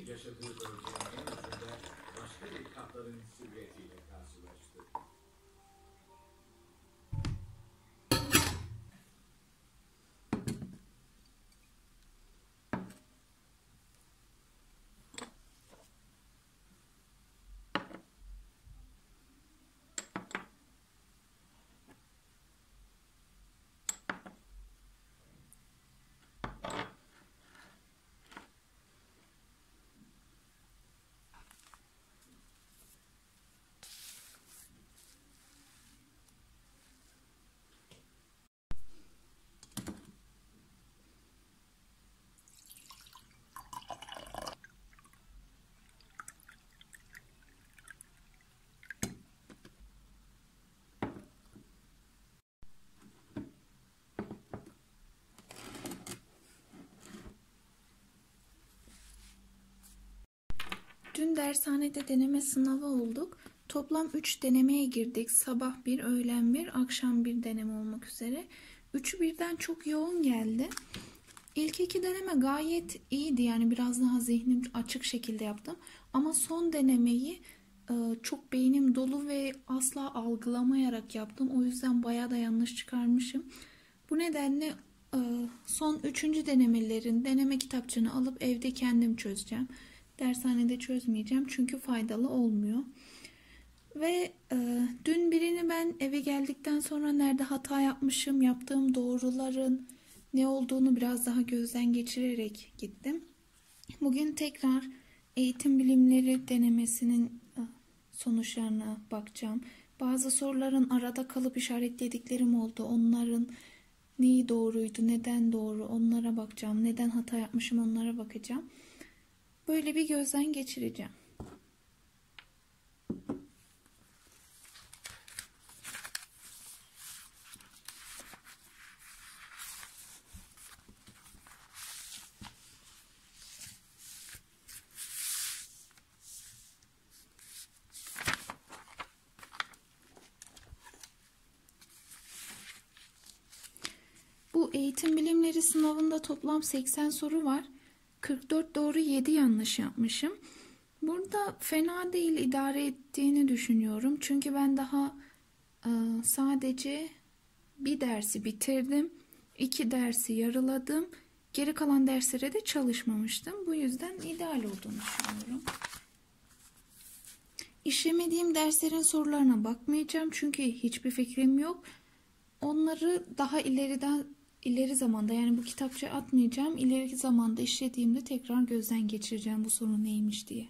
yaşadığı bölgenin en ucunda başka bir kaplanın silüetiyle karşılaştı. Dün dershanede deneme sınavı olduk. Toplam 3 denemeye girdik. Sabah bir, öğlen bir, akşam bir deneme olmak üzere. Üçü birden çok yoğun geldi. İlk 2 deneme gayet iyiydi. Yani biraz daha zihnim açık şekilde yaptım. Ama son denemeyi çok beynim dolu ve asla algılamayarak yaptım. O yüzden bayağı da yanlış çıkarmışım. Bu nedenle son 3. denemelerin deneme kitapçığını alıp evde kendim çözeceğim. Dershanede çözmeyeceğim çünkü faydalı olmuyor. Ve dün birini ben eve geldikten sonra nerede hata yapmışım, yaptığım doğruların ne olduğunu biraz daha gözden geçirerek gittim. Bugün tekrar eğitim bilimleri denemesinin sonuçlarına bakacağım. Bazı soruların arada kalıp işaretlediklerim oldu. Onların neyi doğruydu, neden doğru onlara bakacağım. Neden hata yapmışım onlara bakacağım. Böyle bir gözden geçireceğim. Bu eğitim bilimleri sınavında toplam 80 soru var. 44 doğru 7 yanlış yapmışım. Burada fena değil, idare ettiğini düşünüyorum. Çünkü ben daha sadece bir dersi bitirdim. 2 dersi yarıladım. Geri kalan derslere de çalışmamıştım. Bu yüzden ideal olduğunu düşünüyorum. İşlemediğim derslerin sorularına bakmayacağım. Çünkü hiçbir fikrim yok. Onları daha ileri zamanda, yani bu kitapçıya atmayacağım. İleri zamanda işlediğimde tekrar gözden geçireceğim bu sorun neymiş diye.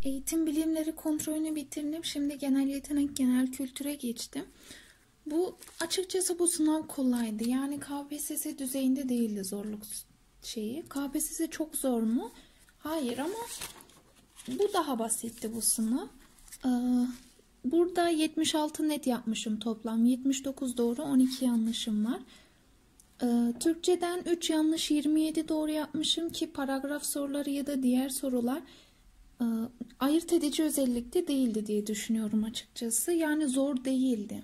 Eğitim bilimleri kontrolünü bitirdim. Şimdi genel yetenek, genel kültüre geçtim. Açıkçası bu sınav kolaydı. Yani KPSS düzeyinde değildi zorluk şeyi. KPSS çok zor mu? Hayır, ama bu daha basitti bu sınav. Burada 76 net yapmışım toplam. 79 doğru, 12 yanlışım var. Türkçeden 3 yanlış, 27 doğru yapmışım ki paragraf soruları ya da diğer sorular ayırt edici özellikte değildi diye düşünüyorum açıkçası. Yani zor değildi.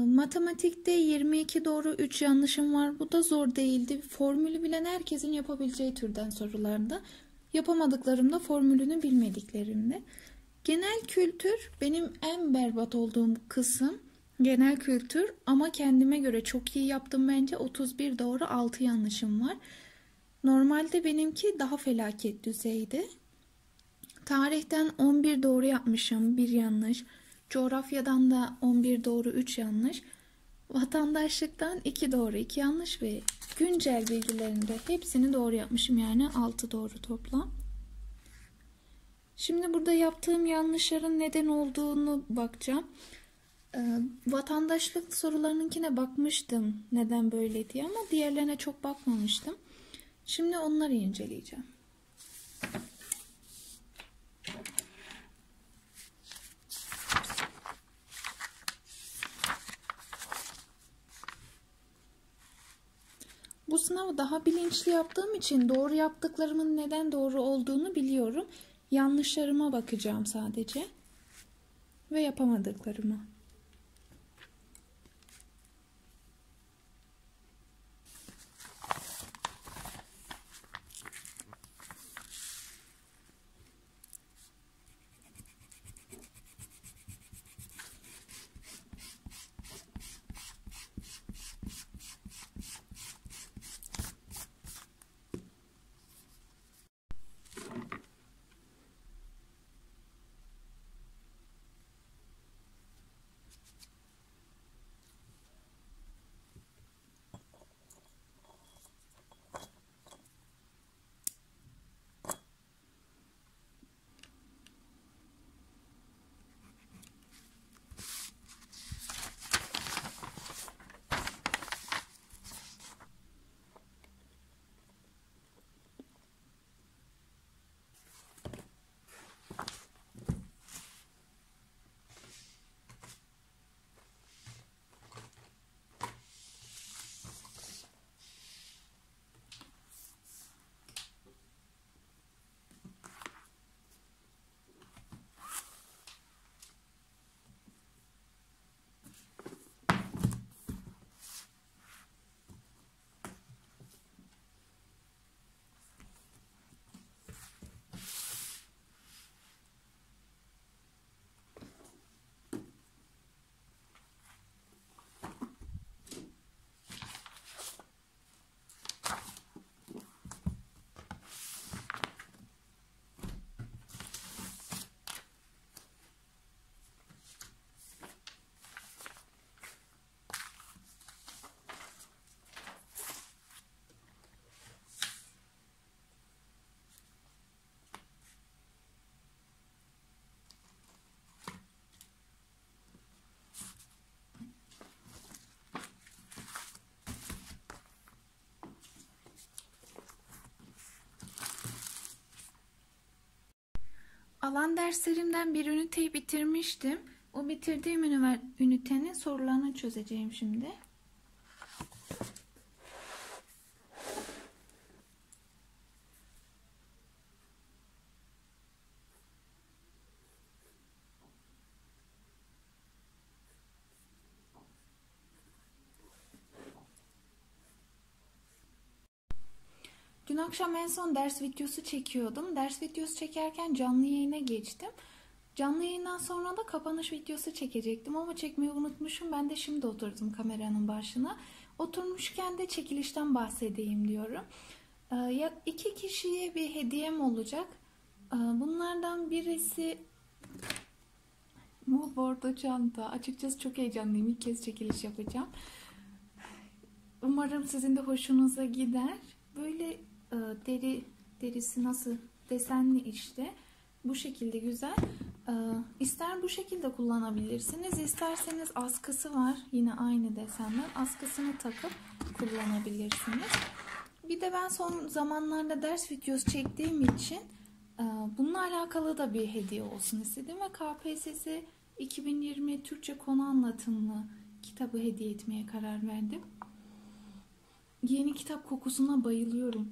Matematikte 22 doğru, 3 yanlışım var. Bu da zor değildi. Formülü bilen herkesin yapabileceği türden sorularda. Yapamadıklarım da formülünü bilmediklerimde. Genel kültür benim en berbat olduğum kısım. Genel kültür ama kendime göre çok iyi yaptım bence. 31 doğru, 6 yanlışım var. Normalde benimki daha felaket düzeyde. Tarihten 11 doğru yapmışım, 1 yanlış. Coğrafyadan da 11 doğru, 3 yanlış. Vatandaşlıktan 2 doğru, 2 yanlış ve güncel bilgilerinde hepsini doğru yapmışım. Yani 6 doğru toplam. Şimdi burada yaptığım yanlışların neden olduğunu bakacağım. Vatandaşlık sorularınınkine bakmıştım neden böyle diye ama diğerlerine çok bakmamıştım. Şimdi onları inceleyeceğim. Bu sınavı daha bilinçli yaptığım için doğru yaptıklarımın neden doğru olduğunu biliyorum. Yanlışlarıma bakacağım sadece ve yapamadıklarıma. Alan derslerimden bir üniteyi bitirmiştim. O bitirdiğim ünitenin sorularını çözeceğim şimdi. Dün akşam en son ders videosu çekiyordum. Ders videosu çekerken canlı yayına geçtim. Canlı yayından sonra da kapanış videosu çekecektim ama çekmeyi unutmuşum. Ben de şimdi oturdum kameranın başına. Oturmuşken de çekilişten bahsedeyim diyorum. Ya 2 kişiye bir hediyem olacak. Bunlardan birisi bu bordo çanta. Açıkçası çok heyecanlıyım. İlk kez çekiliş yapacağım. Umarım sizin de hoşunuza gider. Böyle derisi nasıl desenli işte. Bu şekilde güzel. İster bu şekilde kullanabilirsiniz. İsterseniz askısı var. Yine aynı desenden. Askısını takıp kullanabilirsiniz. Bir de ben son zamanlarda ders videosu çektiğim için bununla alakalı da bir hediye olsun istedim ve KPSS 2020 Türkçe konu anlatımlı kitabı hediye etmeye karar verdim. Yeni kitap kokusuna bayılıyorum.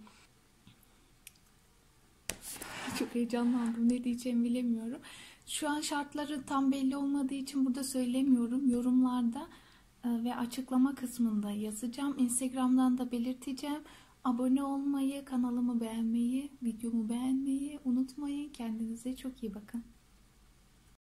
Çok heyecanlandım. Ne diyeceğimi bilemiyorum. Şu an şartları tam belli olmadığı için burada söylemiyorum. Yorumlarda ve açıklama kısmında yazacağım. Instagram'dan da belirteceğim. Abone olmayı, kanalımı beğenmeyi, videomu beğenmeyi unutmayın. Kendinize çok iyi bakın.